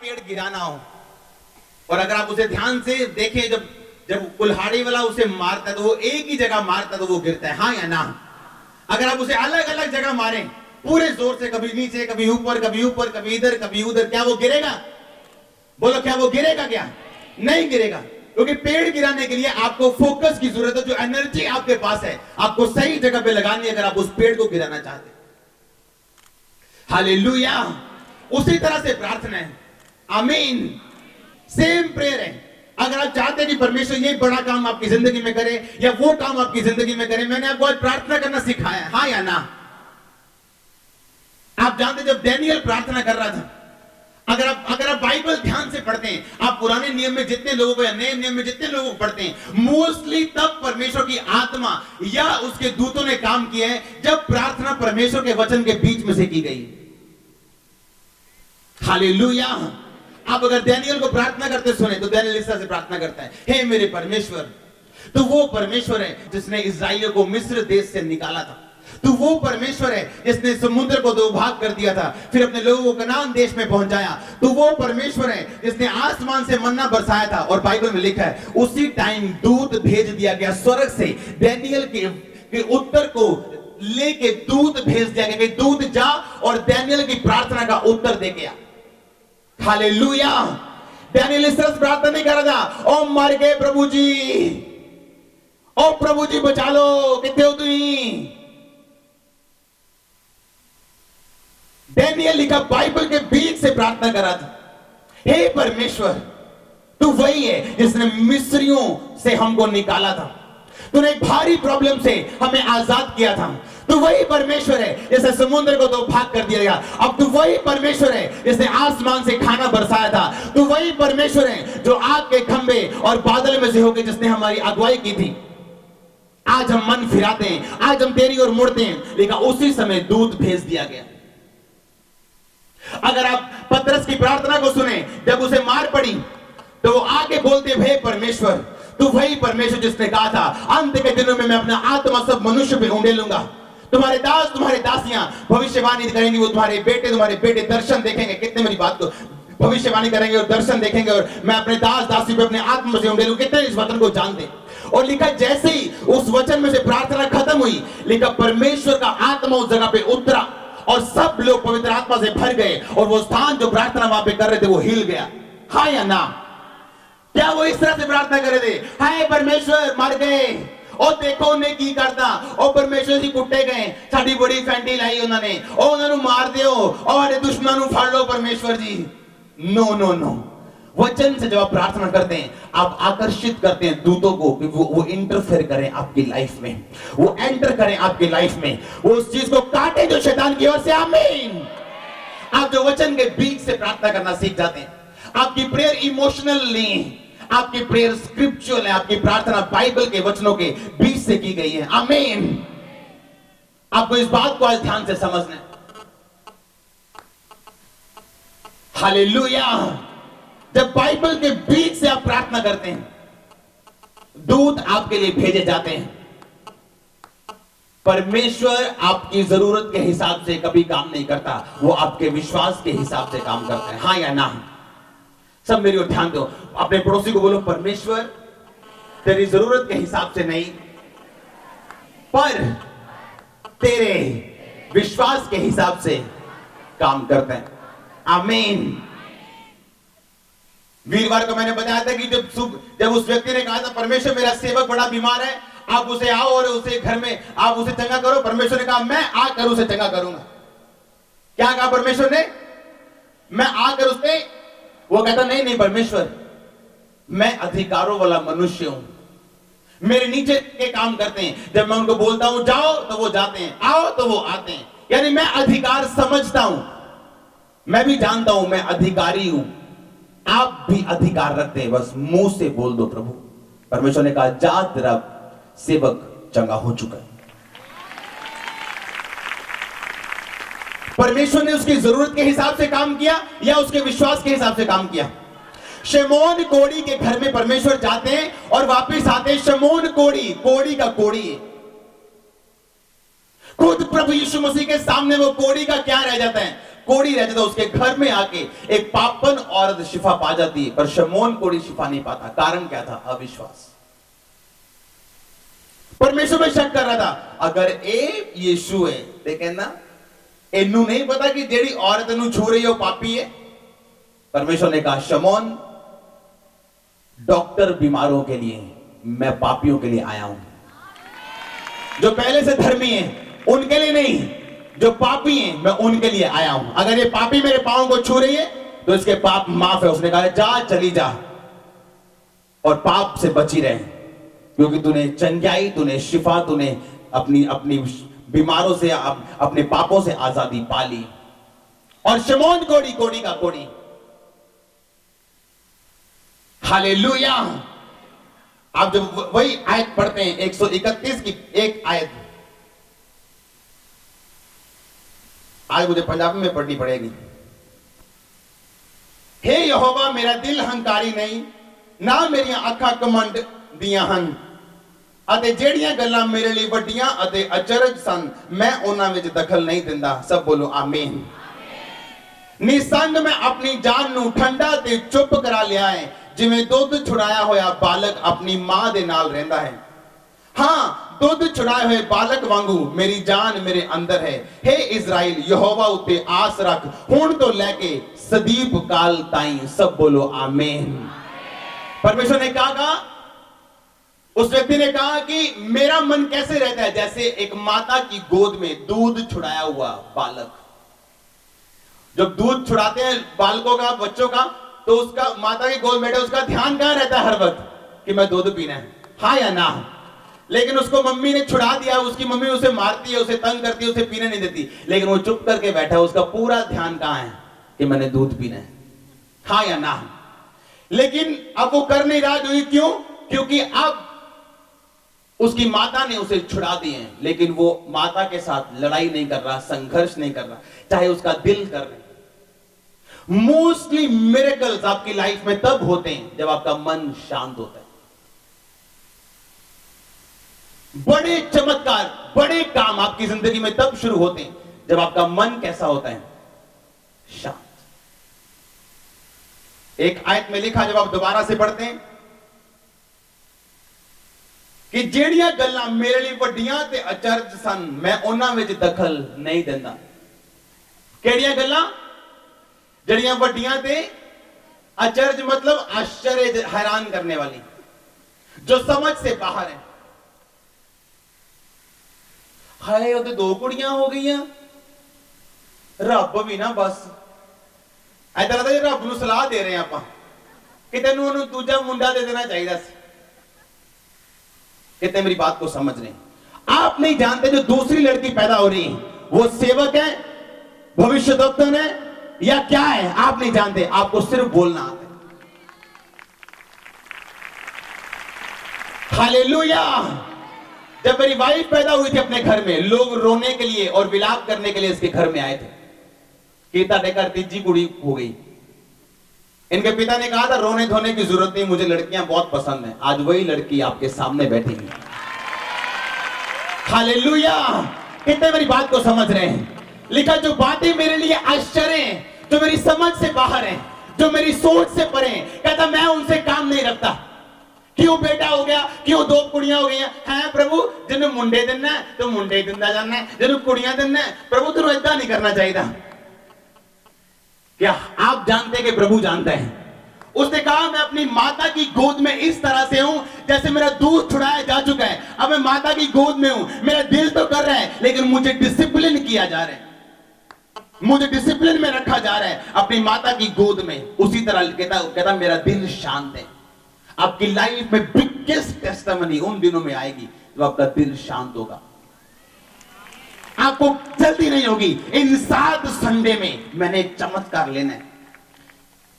पेड़ गिराना हो, और अगर आप उसे ध्यान से देखें, जब कुल्हाड़ी वाला उसे मारता है तो वो एक ही जगह मारता है तो वो गिरता है, हाँ या ना? अगर आप उसे अलग अलग जगह मारें पूरे जोर से, कभी नीचे, कभी ऊपर, कभी इधर, कभी उधर, क्या वो गिरेगा? बोलो, क्या वो गिरेगा? क्या नहीं गिरेगा? क्योंकि पेड़ गिराने के लिए आपको फोकस की जरूरत है। जो एनर्जी आपके पास है आपको सही जगह पे लगानी है, अगर आप उस पेड़ को गिराना चाहते हैं। हालेलुया। उसी तरह से प्रार्थना है, आमीन, सेम प्रेयर है। अगर आप चाहते हैं कि परमेश्वर ये बड़ा काम आपकी जिंदगी में करे या वो काम आपकी जिंदगी में करे, मैंने आपको आज प्रार्थना करना सिखाया है, हाँ या ना? आप जानते जब डैनियल प्रार्थना कर रहा था, अगर आप बाइबल ध्यान से पढ़ते हैं, आप पुराने नियम में जितने लोगों को या नए नियम में जितने लोगों को पढ़ते हैं, मोस्टली तब परमेश्वर की आत्मा या उसके दूतों ने काम किया है जब प्रार्थना परमेश्वर के वचन के बीच में से की गई। हालेलुया। आप अगर डैनियल को प्रार्थना करते सुने तो डैनियल इस तरह से प्रार्थना करता है, हे मेरे परमेश्वर, तो वो परमेश्वर है जिसने इस्राएलियों को मिस्र देश से निकाला था। तो वो परमेश्वर है जिसने समुद्र को दो भाग कर दिया था, फिर अपने लोगों को कनान देश में पहुंचाया। तो वो परमेश्वर है जिसने आसमान से मन्ना बरसाया था, और बाइबल में लिखा है उसी टाइम दूत भेज दिया गया स्वर्ग से, डैनियल के उत्तर को लेके दूत भेज दिया गया कि दूत जा और डैनियल की प्रार्थना का उत्तर दे गया। हालेलुया। डैनियल इस तरह से प्रार्थना नहीं कर रहा था, ओ मर गए प्रभु जी, ओ प्रभु जी बचा लो, कितने हो तुम? डैनियल लिखा बाइबल के बीच से प्रार्थना कर रहा था, हे परमेश्वर, तू वही है जिसने मिस्रियों से हमको निकाला था, तूने एक भारी प्रॉब्लम से हमें आजाद किया था। तू वही परमेश्वर है जिसने समुद्र को दो भाग कर दिया गया। अब तू वही परमेश्वर है जिसने आसमान से खाना बरसाया था। तू वही परमेश्वर है जो आग के खंभे और बादल में से होकर जिसने हमारी अगुवाई की थी। आज हम मन फिराते हैं, आज हम तेरी ओर मुड़ते हैं, लेकिन उसी समय दूत भेज दिया गया। अगर आप पतरस की प्रार्थना को सुने, जब उसे मार पड़ी तो वो आगे बोलते, हे परमेश्वर, तू वही परमेश्वर जिसने कहा था अंत के दिनों में मैं अपना आत्मा सब मनुष्य पे उंडेलूंगा। तुम्हारे दास, तुम्हारे दासियां भविष्यवाणी करेंगी, वो तुम्हारे बेटे दर्शन देखेंगे। कितने मेरी बात को भविष्यवाणी करेंगे और दर्शन देखेंगे, और मैं अपने दास दासी पे अपने आत्मा से उंडेलूं। कितने इस वचन को जानते? और लिखा जैसे ही उस वचन में से प्रार्थना खत्म हुई, लिखा परमेश्वर का आत्मा उस जगह पे उतरा और सब लोग पवित्र आत्मा से भर गए, और वो स्थान जो प्रार्थना वहां पे कर रहे थे वो हिल गया। हाँ या ना? क्या वो इस तरह से प्रार्थना कर रहे थे, हाय परमेश्वर मर गए, और देखो उन्हें की करता, और परमेश्वर जी कुट्टे गए, साड़ी बड़ी फैंटी लाई उन्होंने, और उन्होंने मार दियो, और दुश्मन को फाड़ लो परमेश्वर जी। No no no. वचन से जब आप प्रार्थना करते हैं, आप आकर्षित करते हैं दूतों को कि वो इंटरफेयर करें आपकी लाइफ में, वो एंटर करें आपकी लाइफ में, वो उस चीज को काटे जो शैतान की ओर से। आमीन। आप जो वचन के बीच से प्रार्थना करना सीख जाते हैं, आपकी प्रेयर इमोशनल नहीं है, आपकी प्रेयर स्क्रिप्चुअल है। आपकी प्रार्थना बाइबल के वचनों के बीच से की गई है। आमीन। आपको इस बात को आज ध्यान से समझना है। हालेलुया। जब बाइबल के बीच से आप प्रार्थना करते हैं, दूत आपके लिए भेजे जाते हैं। परमेश्वर आपकी जरूरत के हिसाब से कभी काम नहीं करता, वो आपके विश्वास के हिसाब से काम करता है। हाँ या ना? सब मेरी ओर ध्यान दो, अपने पड़ोसी को बोलो, परमेश्वर तेरी जरूरत के हिसाब से नहीं, पर तेरे विश्वास के हिसाब से काम करते हैं। आमीन। वीरवार को मैंने बताया था कि जब उस व्यक्ति ने कहा था, परमेश्वर मेरा सेवक बड़ा बीमार है, आप उसे आओ और उसे घर में आप उसे चंगा करो। परमेश्वर ने कहा, मैं आकर उसे चंगा करूंगा। क्या कहा परमेश्वर ने? मैं आकर उसे। वो कहता, नहीं नहीं परमेश्वर, मैं अधिकारों वाला मनुष्य हूं, मेरे नीचे के काम करते हैं। जब मैं उनको बोलता हूं जाओ तो वो जाते हैं, आओ तो वो आते हैं। यानी मैं अधिकार समझता हूं, मैं भी जानता हूं मैं अधिकारी हूं। आप भी अधिकार रखते हैं, बस मुंह से बोल दो प्रभु। परमेश्वर ने कहा, जा तेरा सेवक चंगा हो चुका है। परमेश्वर ने उसकी जरूरत के हिसाब से काम किया या उसके विश्वास के हिसाब से काम किया? शमौन कोढ़ी के घर में परमेश्वर जाते हैं और वापस आते हैं। शमौन कोढ़ी का कोढ़ी है। खुद प्रभु यीशु मसीह के सामने वो कोढ़ी का क्या रह जाता है? कोढ़ी रह जाता, उसके घर में आके एक पापन औरत शिफा पा जाती है, पर शमौन कोढ़ी शिफा नहीं पाता। कारण क्या था? अविश्वास। परमेश्वर में शक कर रहा था। अगर ए यीशु है ते कहना इन्नू नहीं पता कि जेड़ी औरत इन्नू छू रही है वो पापी है। परमेश्वर ने कहा शमौन, डॉक्टर बीमारों के लिए, मैं पापियों के लिए आया हूं। जो पहले से धर्मी हैं उनके लिए नहीं, जो पापी हैं मैं उनके लिए आया हूं। अगर ये पापी मेरे पांव को छू रही है तो इसके पाप माफ है। उसने कहा जा, चली जा और पाप से बची रहे, क्योंकि तूने चंगाई, तूने शिफा, तूने अपनी अपनी बीमारों से, अपने पापों से आजादी पा ली। और शमौन कोढ़ी, कोढ़ी का कोढ़ी, हालेलुया। आप जब वही आयत पढ़ते हैं 131 की एक आयत, आज मुझे पंजाबी में पढ़नी पड़ेगी। हे यहोवा, मेरा दिल हंकारी नहीं, ना मेरिया अखा कमंड दियां हन, अते जेड़ियां गल्लां मेरे लिए वड्डियां अते अचरज सन, मैं उन्हां विच दखल नहीं दिंदा। सब बोलो आमीन। निसंग मैं अपनी जान नू ठंडा ते चुप करा लिया है, जिवें दुध छुड़ाया होया बालक अपनी मां दे नाल रहिंदा है। हाँ, दुध छुड़ाए हुए बालक वांगू मेरी जान मेरे अंदर है। हे इज़राइल, यहोवा उत्ते आस रख, हुण तो लेके सदीप काल ताईं। सब बोलो आमीन। परमेश्वर ने कहा, उस व्यक्ति ने कहा कि मेरा मन कैसे रहता है? जैसे एक माता की गोद में दूध छुड़ाया हुआ बालक। जब दूध छुड़ाते हैं बालकों का, बच्चों का, तो उसका माता की गोद में बैठे उसका ध्यान कहां रहता है हर वक्त कि मैं दूध पीना है, हाँ या ना। लेकिन उसको मम्मी ने छुड़ा दिया, उसकी मम्मी उसे मारती है, उसे तंग करती है, उसे पीने नहीं देती, लेकिन वो चुप करके बैठा है, उसका पूरा ध्यान कहां है कि मैंने दूध पीना है, हाँ या ना। लेकिन अब वो कर नहीं रहा। क्यों? क्योंकि अब उसकी माता ने उसे छुड़ा दिए हैं, लेकिन वो माता के साथ लड़ाई नहीं कर रहा, संघर्ष नहीं कर रहा, चाहे उसका दिल कर रहा। मोस्टली मिरेकल्स आपकी लाइफ में तब होते हैं जब आपका मन शांत होता है। बड़े चमत्कार, बड़े काम आपकी जिंदगी में तब शुरू होते हैं जब आपका मन कैसा होता है? शांत। एक आयत में लिखा, जब आप दोबारा से पढ़ते हैं कि जेड़ियां गल्लां मेरे लिए वड्डियां ते अचरज सन, मैं उन्हां विच दखल नहीं दिंदा। केड़ियां गल्लां? जड़ियां वड्डियां ते अचरज मतलब आश्चर्य, हैरान करने वाली, जो समझ से बाहर है। हाय, वो तो दो कुड़ियां हो गई, रब भी ना बस ऐसा लगता है रब नूं सलाह दे रहे हैं आप कि तेनों उन्होंने दूजा मुंडा दे देना चाहिए। कितने मेरी बात को समझ रहे हैं? आप नहीं जानते जो दूसरी लड़की पैदा हो रही है वो सेवक है, भविष्यद्वक्ता है या क्या है, आप नहीं जानते। आपको सिर्फ बोलना आता है। हालेलुया। जब मेरी वाइफ पैदा हुई थी अपने घर में, लोग रोने के लिए और विलाप करने के लिए इसके घर में आए थे कि ताड़े घर तीजी कुड़ी हो गई। इनके पिता ने कहा था रोने धोने की जरूरत नहीं, मुझे लड़कियां बहुत पसंद हैं। आज वही लड़की आपके सामने बैठी है। हालेलुया। कितने मेरी बात को समझ रहे हैं? लिखा, जो बातें मेरे लिए आश्चर्य हैं, जो मेरी समझ से बाहर हैं, जो मेरी सोच से परे हैं, कहता मैं उनसे काम नहीं रखता। क्यों बेटा हो गया, क्यों दो कुड़ियां हो गई हैं प्रभु, जिन्हें मुंडे देना है तो मुंडे दिंदा जाना है, जिन्हें कुड़ियां देना है प्रभु तेनों ऐसा नहीं करना चाहिए। क्या आप जानते हैं कि प्रभु जानता है? उसने कहा मैं अपनी माता की गोद में इस तरह से हूं जैसे मेरा दूध छुड़ाया जा चुका है। अब मैं माता की गोद में हूं, मेरा दिल तो कर रहा है लेकिन मुझे डिसिप्लिन किया जा रहा है, मुझे डिसिप्लिन में रखा जा रहा है अपनी माता की गोद में। उसी तरह कहता मेरा दिल शांत है। आपकी लाइफ में बिगेस्ट टेस्टिमनी उन दिनों में आएगी जब आपका दिल शांत होगा। आपको जल्दी नहीं होगी। इन 7 संडे में मैंने एक चमत्कार लेना है,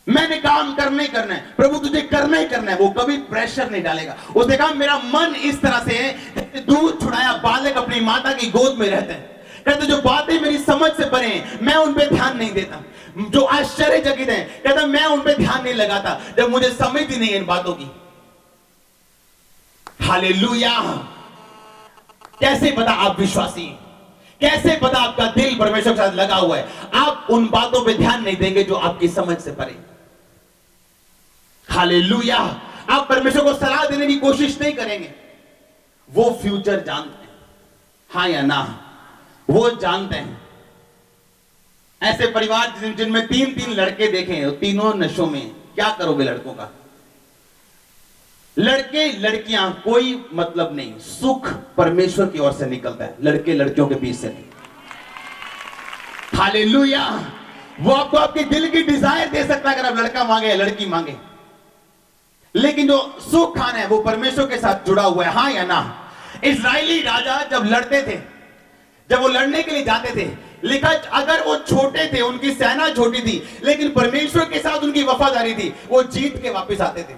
मैंने काम करना ही करना है, प्रभु तुझे करना ही करना है। वो कभी प्रेशर नहीं डालेगा। उसने कहा मेरा मन इस तरह से है, दूध छुड़ाया बालक अपनी माता की गोद में रहते हैं। कहते जो बातें मेरी समझ से परे हैं मैं उन पे ध्यान नहीं देता, जो आश्चर्यचकित है कहता मैं उन पे ध्यान नहीं लगाता जब मुझे समझ ही नहीं है इन बातों की। हालेलुया। कैसे पता आप विश्वासी? कैसे पता आपका दिल परमेश्वर के साथ लगा हुआ है? आप उन बातों पे ध्यान नहीं देंगे जो आपकी समझ से परे। हालेलुया। आप परमेश्वर को सलाह देने की कोशिश नहीं करेंगे। वो फ्यूचर जानते हैं, हाँ या ना, वो जानते हैं। ऐसे परिवार जिनमें 3-3 लड़के देखे, तीनों नशों में, क्या करोगे लड़कों का? लड़के लड़कियां कोई मतलब नहीं, सुख परमेश्वर की ओर से निकलता है, लड़के लड़कियों के बीच से नहीं। हालेलुया। वो आपको आपके दिल की डिजायर दे सकता है अगर आप लड़का मांगे या लड़की मांगे, लेकिन जो सुख खाना है वो परमेश्वर के साथ जुड़ा हुआ है, हाँ या ना। इस्राएली राजा जब लड़ते थे, जब वो लड़ने के लिए जाते थे, लिखा अगर वो छोटे थे, उनकी सेना छोटी थी, लेकिन परमेश्वर के साथ उनकी वफादारी थी, वो जीत के वापस आते थे।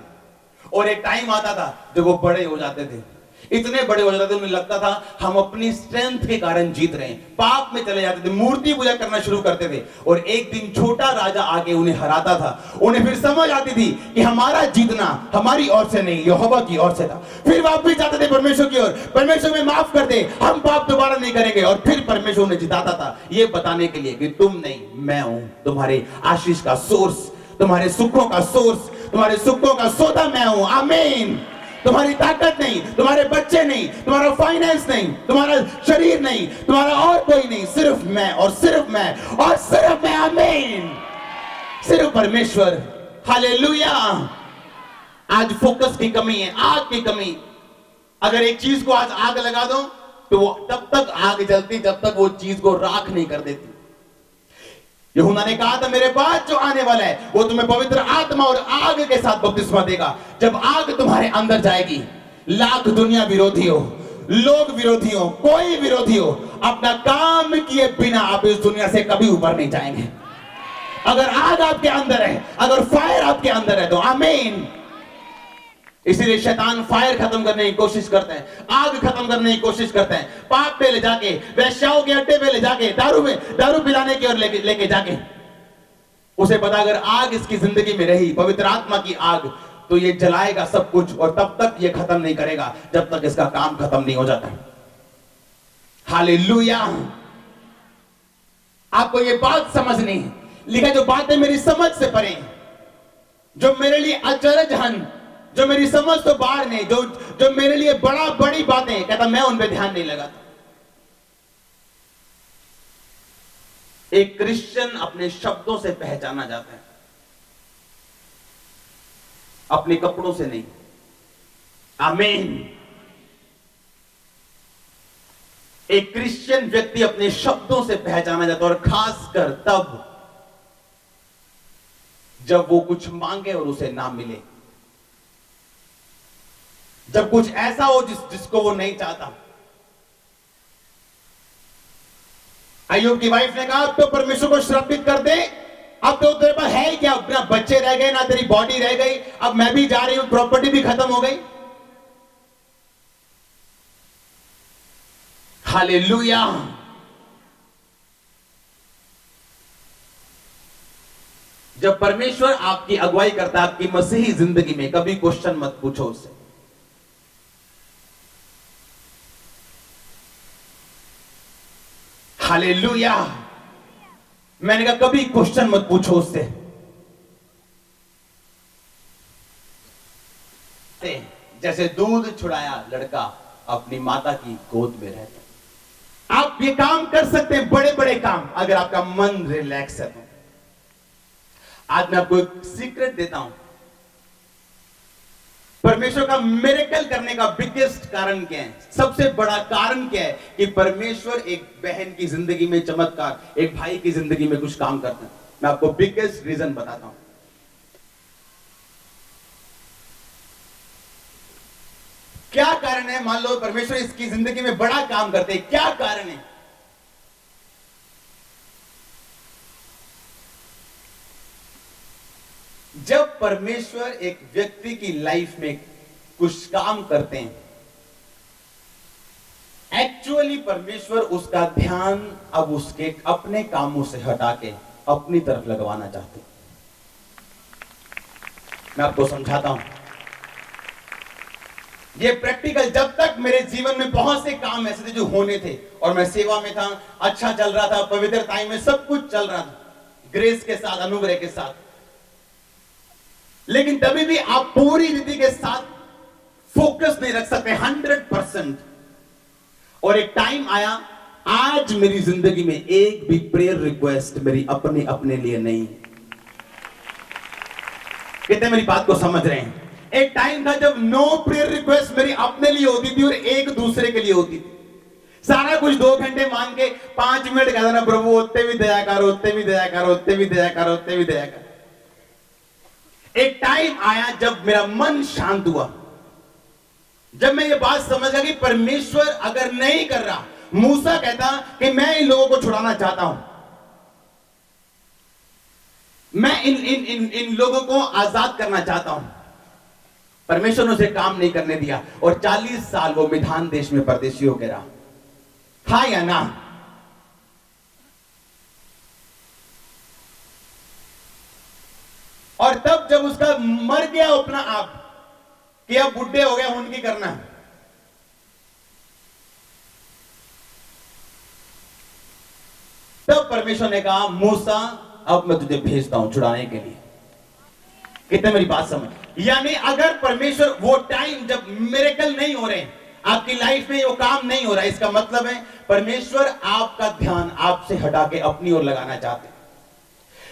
और एक टाइम आता था जब वो बड़े हो जाते थे, इतने बड़े हो जाते थे, उन्हें लगता था हम अपनी स्ट्रेंथ के कारण जीत रहे हैं, पाप में चले जाते थे, मूर्ति पूजा करना शुरू करते थे। और एक दिन छोटा राजा आके उन्हें हराता था। उन्हें फिर समझ आती थी कि हमारा जीतना हमारी ओर से नहीं, यहोवा की ओर से था। फिर वापस जाते थे परमेश्वर की ओर, परमेश्वर में माफ कर दे, हम पाप दोबारा नहीं करेंगे। और फिर परमेश्वर उन्हें जिताता था, ये बताने के लिए कि तुम नहीं, मैं हूं तुम्हारे आशीष का सोर्स, तुम्हारे सुखों का सोर्स, तुम्हारे सुखों का सौदा मैं हूं। आमीन। तुम्हारी ताकत नहीं, तुम्हारे बच्चे नहीं, तुम्हारा फाइनेंस नहीं, तुम्हारा शरीर नहीं, तुम्हारा और कोई नहीं, सिर्फ मैं और सिर्फ मैं और सिर्फ मैं। आमीन। सिर्फ परमेश्वर। हालेलुया। आज फोकस की कमी है, आग की कमी। अगर एक चीज को आज आग लगा दो तो वो तब तक आग जलती जब तक वो चीज को राख नहीं कर देती। यूहन्ना ने कहा था मेरे बाद जो आने वाला है वो तुम्हें पवित्र आत्मा और आग के साथ बपतिस्मा देगा। जब आग तुम्हारे अंदर जाएगी, लाख दुनिया विरोधी हो, लोग विरोधी हो, कोई विरोधी हो, अपना काम किए बिना आप इस दुनिया से कभी ऊपर नहीं जाएंगे। अगर आग आपके अंदर है, अगर फायर आपके अंदर है तो आमीन। इसीलिए शैतान फायर खत्म करने की कोशिश करते हैं, आग खत्म करने की कोशिश करते हैं, पाप पे ले जाके, वैश्याओं के अड्डे पे ले जाके, दारू पिलाने की ओर लेके जाके। उसे पता अगर आग इसकी जिंदगी में रही, पवित्र आत्मा की आग, तो ये जलाएगा सब कुछ और तब तक ये खत्म नहीं करेगा जब तक इसका काम खत्म नहीं हो जाता। हालेलुया। आपको ये बात समझनी है। लिखा जो बातें मेरी समझ से परे, जो मेरे लिए अचरज हन, जो मेरी समझ तो बाहर नहीं, जो मेरे लिए बड़ी बातें, कहता मैं उन पे ध्यान नहीं लगाता। एक क्रिश्चियन अपने शब्दों से पहचाना जाता है, अपने कपड़ों से नहीं। आमीन। एक क्रिश्चियन व्यक्ति अपने शब्दों से पहचाना जाता है, और खासकर तब जब वो कुछ मांगे और उसे ना मिले, जब कुछ ऐसा हो जिसको वो नहीं चाहता। अय्यूब की वाइफ ने कहा अब तो परमेश्वर को श्रापित कर दे, अब तो तेरे पास है ही क्या, ना बच्चे रह गए, ना तेरी बॉडी रह गई, अब मैं भी जा रही हूं, प्रॉपर्टी भी खत्म हो गई। हालेलुया। जब परमेश्वर आपकी अगुवाई करता है आपकी मसीही जिंदगी में, कभी क्वेश्चन मत पूछो उससे। हालेलुया। मैंने कहा कभी क्वेश्चन मत पूछो उससे। जैसे दूध छुड़ाया लड़का अपनी माता की गोद में रहता। आप ये काम कर सकते हैं, बड़े बड़े काम, अगर आपका मन रिलैक्स है तो। आज मैं आपको एक सीक्रेट देता हूं। परमेश्वर का मिरेकल करने का बिगेस्ट कारण क्या है? सबसे बड़ा कारण क्या है कि परमेश्वर एक बहन की जिंदगी में चमत्कार, एक भाई की जिंदगी में कुछ काम करता है। मैं आपको बिगेस्ट रीजन बताता हूं। क्या कारण है? मान लो परमेश्वर इसकी जिंदगी में बड़ा काम करते हैं, क्या कारण है? जब परमेश्वर एक व्यक्ति की लाइफ में कुछ काम करते हैं, एक्चुअली परमेश्वर उसका ध्यान अब उसके अपने कामों से हटा के अपनी तरफ लगवाना चाहते हैं। मैं आपको समझाता हूं। ये प्रैक्टिकल, जब तक मेरे जीवन में बहुत से काम ऐसे थे जो होने थे और मैं सेवा में था, अच्छा चल रहा था, पवित्रता में सब कुछ चल रहा था, ग्रेस के साथ, अनुग्रह के साथ, लेकिन तभी भी आप पूरी रीति के साथ फोकस नहीं रख सकते 100%। और एक टाइम आया, आज मेरी जिंदगी में एक भी प्रेयर रिक्वेस्ट मेरी अपने अपने लिए नहीं। कितने मेरी बात को समझ रहे हैं? एक टाइम था जब नो प्रेयर रिक्वेस्ट मेरी अपने लिए होती थी और एक दूसरे के लिए होती थी। सारा कुछ 2 घंटे मांग के 5 मिनट कहता ना, प्रभु उत्ते भी दया करो, उत्ते भी दया करो, उत्ते भी दया करो, उत्ते भी दया करो। एक टाइम आया जब मेरा मन शांत हुआ, जब मैं ये बात समझ गया कि परमेश्वर अगर नहीं कर रहा, मूसा कहता कि मैं इन लोगों को छुड़ाना चाहता हूं, मैं इन लोगों को आजाद करना चाहता हूं। परमेश्वर ने उसे काम नहीं करने दिया और 40 साल वो मिधान देश में परदेशी होकर रहा। हाँ या ना? और तब जब उसका मर गया अपना आप कि अब बुढ़े हो गए, उनकी करना है, तब परमेश्वर ने कहा, मूसा अब मैं तुझे भेजता हूं छुड़ाने के लिए। कितने मेरी बात समझ? यानी अगर परमेश्वर वो टाइम जब मिरेकल नहीं हो रहे, आपकी लाइफ में वो काम नहीं हो रहा, इसका मतलब है परमेश्वर आपका ध्यान आपसे हटा के अपनी ओर लगाना चाहते हैं।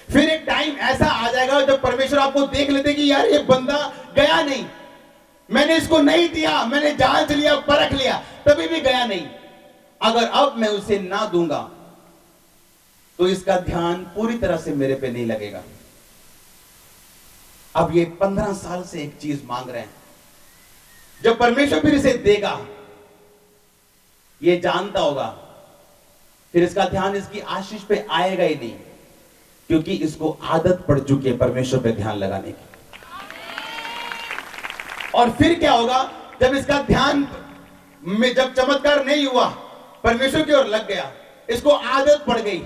फिर एक टाइम ऐसा आ जाएगा जब परमेश्वर आपको देख लेते कि यार ये बंदा गया नहीं, मैंने इसको नहीं दिया, मैंने जांच लिया, परख लिया, तभी भी गया नहीं। अगर अब मैं उसे ना दूंगा तो इसका ध्यान पूरी तरह से मेरे पे नहीं लगेगा। अब ये 15 साल से एक चीज मांग रहे हैं, जब परमेश्वर फिर इसे देगा, ये जानता होगा, फिर इसका ध्यान इसकी आशीष पे आएगा ही नहीं, क्योंकि इसको आदत पड़ चुकी है परमेश्वर पे ध्यान लगाने की। और फिर क्या होगा, जब इसका ध्यान में जब चमत्कार नहीं हुआ, परमेश्वर की ओर लग गया, इसको आदत पड़ गई,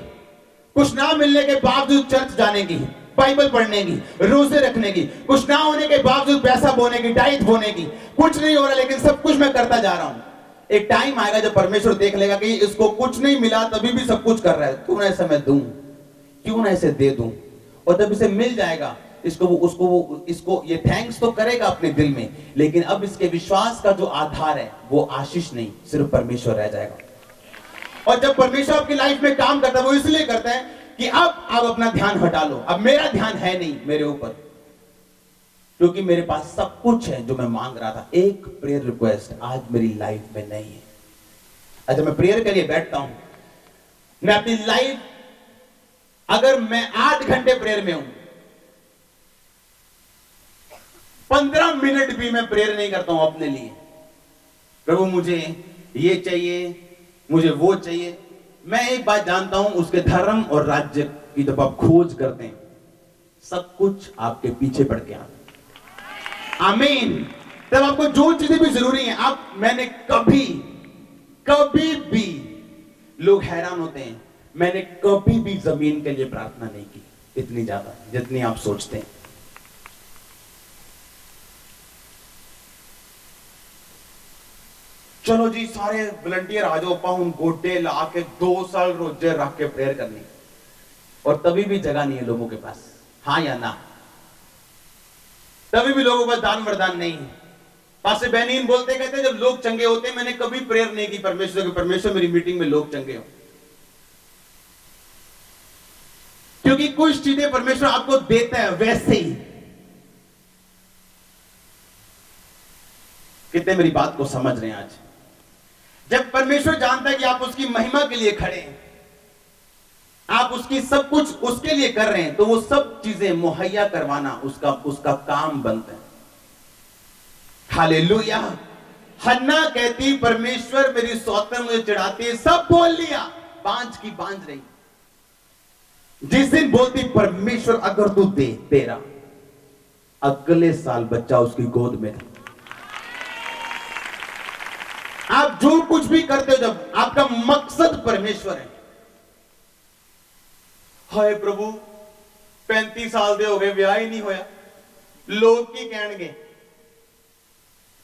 कुछ ना मिलने के बावजूद चर्च जाने की, बाइबल पढ़ने की, रोजे रखने की, कुछ ना होने के बावजूद पैसा बोने की, टाइट बोने की, कुछ नहीं हो रहा लेकिन सब कुछ मैं करता जा रहा हूं। एक टाइम आएगा जब परमेश्वर देख लेगा कि इसको कुछ नहीं मिला तभी भी सब कुछ कर रहा है, क्यों ना ऐसा मैं दूं, क्यों ना इसे दे दूं। और जब इसे मिल जाएगा, इसको ये थैंक्स तो करेगा अपने दिल में, लेकिन अब इसके विश्वास का जो आधार है वो आशीष नहीं, सिर्फ परमेश्वर रह जाएगा। और जब परमेश्वर आपकी लाइफ में काम करता है, वो इसलिए करता है कि अब आप अपना ध्यान हटा लो, अब मेरा ध्यान है नहीं मेरे ऊपर, क्योंकि मेरे पास सब कुछ है जो मैं मांग रहा था। एक प्रेयर रिक्वेस्ट आज मेरी लाइफ में नहीं है। अच्छा, मैं प्रेयर के लिए बैठता हूं, मैं अपनी लाइफ, अगर मैं 8 घंटे प्रेयर में हूं, 15 मिनट भी मैं प्रेयर नहीं करता हूं अपने लिए, प्रभु मुझे ये चाहिए, मुझे वो चाहिए। मैं एक बात जानता हूं, उसके धर्म और राज्य की जब आप खोज करते हैं, सब कुछ आपके पीछे पड़ के आता। आमीन। तब आपको जो चीजें भी जरूरी हैं, मैंने कभी भी, लोग हैरान होते हैं, मैंने कभी भी जमीन के लिए प्रार्थना नहीं की इतनी ज्यादा जितनी आप सोचते हैं। चलो जी, सारे वॉलंटियर आ जाओ, पाउन गोटे ला के 2 साल रोजे रख के प्रेयर करनी, और तभी भी जगह नहीं है लोगों के पास। हाँ या ना? तभी भी लोगों के पास दान वरदान नहीं है। पासे बहनीन बोलते कहते जब लोग चंगे होते, मैंने कभी प्रेयर नहीं की परमेश्वर की, परमेश्वर मेरी मीटिंग में लोग चंगे हो, क्योंकि कुछ चीजें परमेश्वर आपको देता है वैसे ही। कितने मेरी बात को समझ रहे हैं? आज जब परमेश्वर जानता है कि आप उसकी महिमा के लिए खड़े हैं, आप उसकी सब कुछ उसके लिए कर रहे हैं, तो वो सब चीजें मुहैया करवाना उसका काम बनता है। हालेलुया। हन्ना कहती, परमेश्वर मेरी सौतन मुझे चढ़ाती, सब बोल लिया, बांझ की बांझ रही। जिस दिन बोलती, परमेश्वर अगर तू दे, तेरा अगले साल बच्चा उसकी गोद में था। आप जो कुछ भी करते हो, जब आपका मकसद परमेश्वर है, हाय प्रभु 35 साल दे हो गए, ब्याह ही नहीं होया, लोग की कहणगे,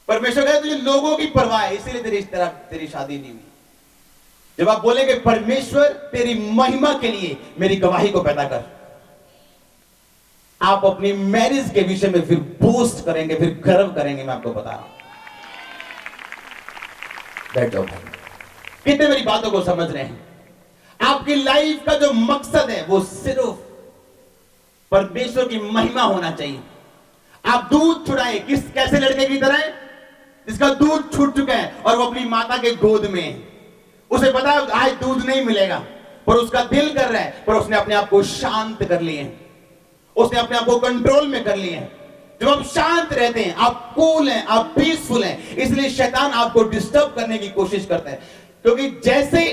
परमेश्वर कहता है तुझे लोगों की परवाह है, इसीलिए तेरी शादी नहीं हुई। जब आप बोलेंगे परमेश्वर तेरी महिमा के लिए मेरी गवाही को पैदा कर, आप अपनी मैरिज के विषय में फिर बूस्ट करेंगे, फिर गर्व करेंगे। मैं आपको बता रहा हूं। बैठ जाओ भाई, कितने मेरी बातों को समझ रहे हैं? आपकी लाइफ का जो मकसद है वो सिर्फ परमेश्वर की महिमा होना चाहिए। आप दूध छुड़ाए कैसे लड़के की तरह जिसका दूध छूट चुका है और वो अपनी माता के गोद में है। उसे पता है आज दूध नहीं मिलेगा, पर उसका दिल कर रहा है, पर उसने अपने आप को शांत कर लिए, उसने अपने आप को कंट्रोल में कर लिए। जब आप शांत रहते हैं, आप कूल हैं, आप पीसफुल हैं, इसलिए शैतान आपको डिस्टर्ब करने की कोशिश करता है। क्योंकि जैसे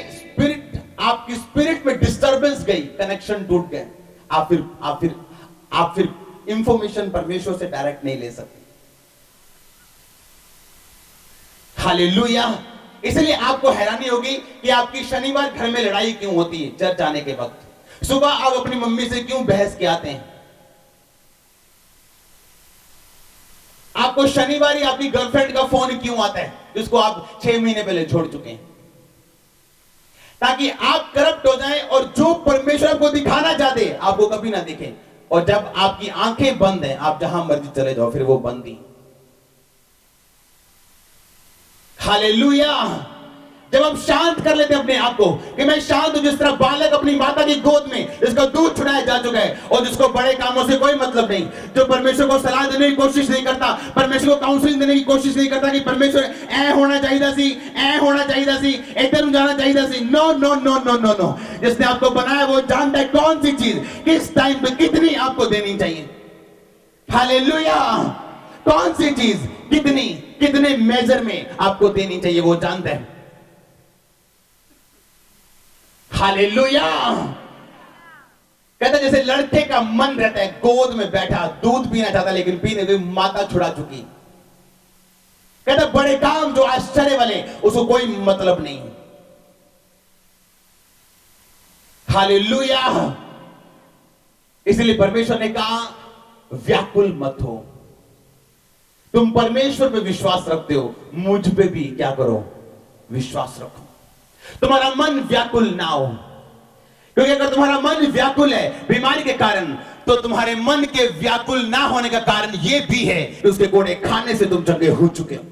आपकी स्पिरिट में डिस्टर्बेंस गई, कनेक्शन टूट गए, आप फिर इंफॉर्मेशन परमेश्वर से डायरेक्ट नहीं ले सकते। हालेलुया। इसलिए आपको हैरानी होगी कि आपकी शनिवार घर में लड़ाई क्यों होती है। चर्च जाने के वक्त सुबह आप अपनी मम्मी से क्यों बहस के आते हैं। आपको शनिवार ही आपकी गर्लफ्रेंड का फोन क्यों आता है जिसको आप 6 महीने पहले छोड़ चुके हैं, ताकि आप करप्ट हो जाएं और जो परमेश्वर आपको दिखाना चाहते हैं आपको कभी ना दिखे। और जब आपकी आंखें बंद हैं, आप जहां मर्जी चले जाओ, फिर वो बंद ही। हालेलुया। जब आप शांत कर लेते हैं अपने आप को कि मैं शांत हूं, जिस तरह बालक अपनी माता की गोद में जिसका दूध छुड़ाया जा चुका है और जिसको बड़े कामों से कोई मतलब नहीं, जो परमेश्वर को सलाह देने की कोशिश नहीं करता, परमेश्वर को काउंसलिंग देने की कोशिश नहीं करता कि परमेश्वर ऐ होना चाहिए सी, ऐ होना चाहिए सी, इधर जाना चाहिए सी। No no no no no no. जिसने आपको बनाया वो जानता है कौन सी चीज किस टाइम पे कितनी आपको देनी चाहिए। हालेलुया। कौन सी चीज कितने मेजर में आपको देनी चाहिए वो जानता है। हालेलुया। कहता जैसे लड़के का मन रहता है गोद में बैठा, दूध पीना चाहता लेकिन पीने की माता छुड़ा चुकी। कहता बड़े काम जो आश्चर्य वाले उसको कोई मतलब नहीं। हालेलुया। इसलिए परमेश्वर ने कहा व्याकुल मत हो। तुम परमेश्वर पे विश्वास रखते हो, मुझ पे भी क्या करो, विश्वास रखो। तुम्हारा मन व्याकुल ना हो, क्योंकि अगर तुम्हारा मन व्याकुल है बीमारी के कारण, तो तुम्हारे मन के व्याकुल ना होने का कारण यह भी है कि उसके कोड़े खाने से तुम चंगे हो चुके हो।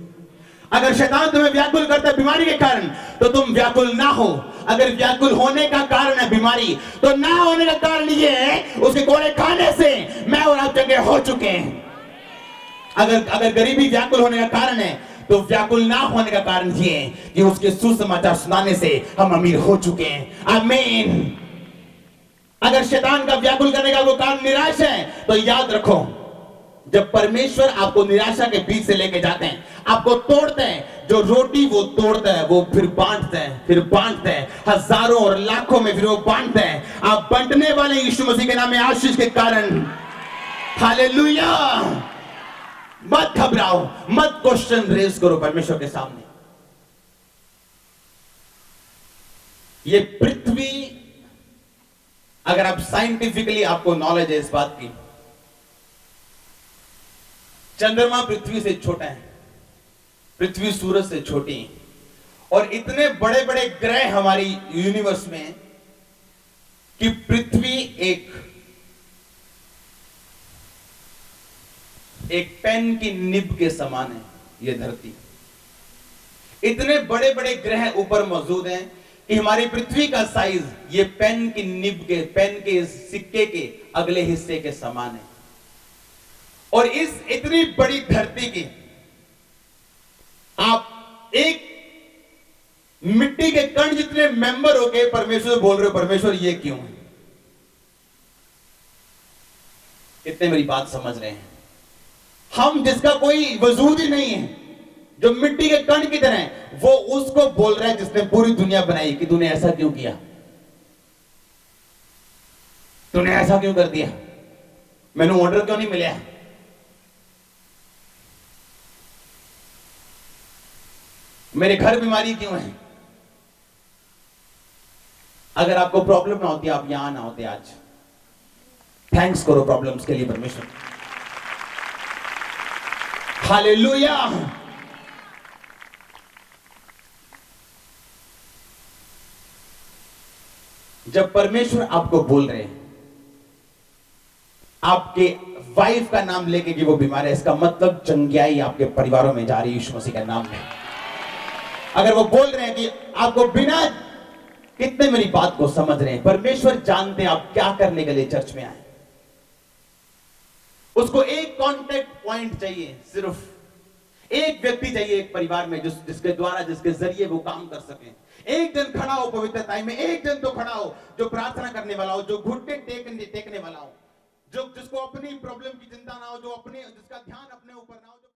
अगर शैतान तुम्हें व्याकुल करता है बीमारी के कारण, तो तुम व्याकुल ना हो। अगर व्याकुल होने का कारण है बीमारी, तो ना होने का कारण यह है उसके कोड़े खाने से मैं और आप चंगे हो चुके हैं। अगर गरीबी व्याकुल होने का कारण है, तो व्याकुल ना होने का कारण ये है कि उसके सुसमाचार सुनाने से हम अमीर हो चुके हैं। आमीन। अगर शैतान का व्याकुल करने का वो कारण निराशा है, तो याद रखो जब परमेश्वर आपको निराशा के बीच से लेके जाते हैं, आपको तोड़ते हैं, जो रोटी वो तोड़ता है वो फिर बांटते हैं, फिर बांटते हैं हजारों और लाखों में, फिर वो बांटते हैं। आप बांटने वाले यीशु मसीह के नाम में आशीष के कारण। हालेलुया। मत घबराओ, मत क्वेश्चन रेज करो परमेश्वर के सामने। ये पृथ्वी, अगर आप साइंटिफिकली आपको नॉलेज है इस बात की, चंद्रमा पृथ्वी से छोटा है, पृथ्वी सूरज से छोटी है, और इतने बड़े बड़े ग्रह हमारी यूनिवर्स में है कि पृथ्वी एक पेन की निब के समान है। यह धरती, इतने बड़े बड़े ग्रह ऊपर मौजूद हैं कि हमारी पृथ्वी का साइज ये पेन की निब के, पेन के सिक्के के अगले हिस्से के समान है। और इस इतनी बड़ी धरती की आप एक मिट्टी के कण जितने मेंबर होके परमेश्वर बोल रहे हो, परमेश्वर ये क्यों है? कितने मेरी बात समझ रहे हैं? हम जिसका कोई वजूद ही नहीं है, जो मिट्टी के कण की तरह है, वो उसको बोल रहा है जिसने पूरी दुनिया बनाई कि तूने ऐसा क्यों किया, तूने ऐसा क्यों कर दिया, मैंने ऑर्डर क्यों नहीं मिला, मेरे घर बीमारी क्यों है। अगर आपको प्रॉब्लम ना होती आप यहां ना होते आज। थैंक्स करो प्रॉब्लम्स के लिए परमेश्वर। हालेलुया। जब परमेश्वर आपको बोल रहे हैं आपके वाइफ का नाम लेके कि वो बीमार है, इसका मतलब जंगियाई आपके परिवारों में जा रही है यीशु मसीह के नाम में। अगर वो बोल रहे हैं कि आपको बिना, कितने मेरी बात को समझ रहे हैं, परमेश्वर जानते हैं आप क्या करने के लिए चर्च में आए। उसको एक कांटेक्ट पॉइंट चाहिए, सिर्फ एक व्यक्ति चाहिए एक परिवार में जिसके द्वारा, जिसके जरिए वो काम कर सके। एक जन खड़ा हो पवित्रता में, एक जन तो खड़ा हो जो प्रार्थना करने वाला हो, जो घुटने टेकने वाला हो, जो जिसको अपनी प्रॉब्लम की चिंता ना हो, जो अपने जिसका ध्यान अपने ऊपर ना हो।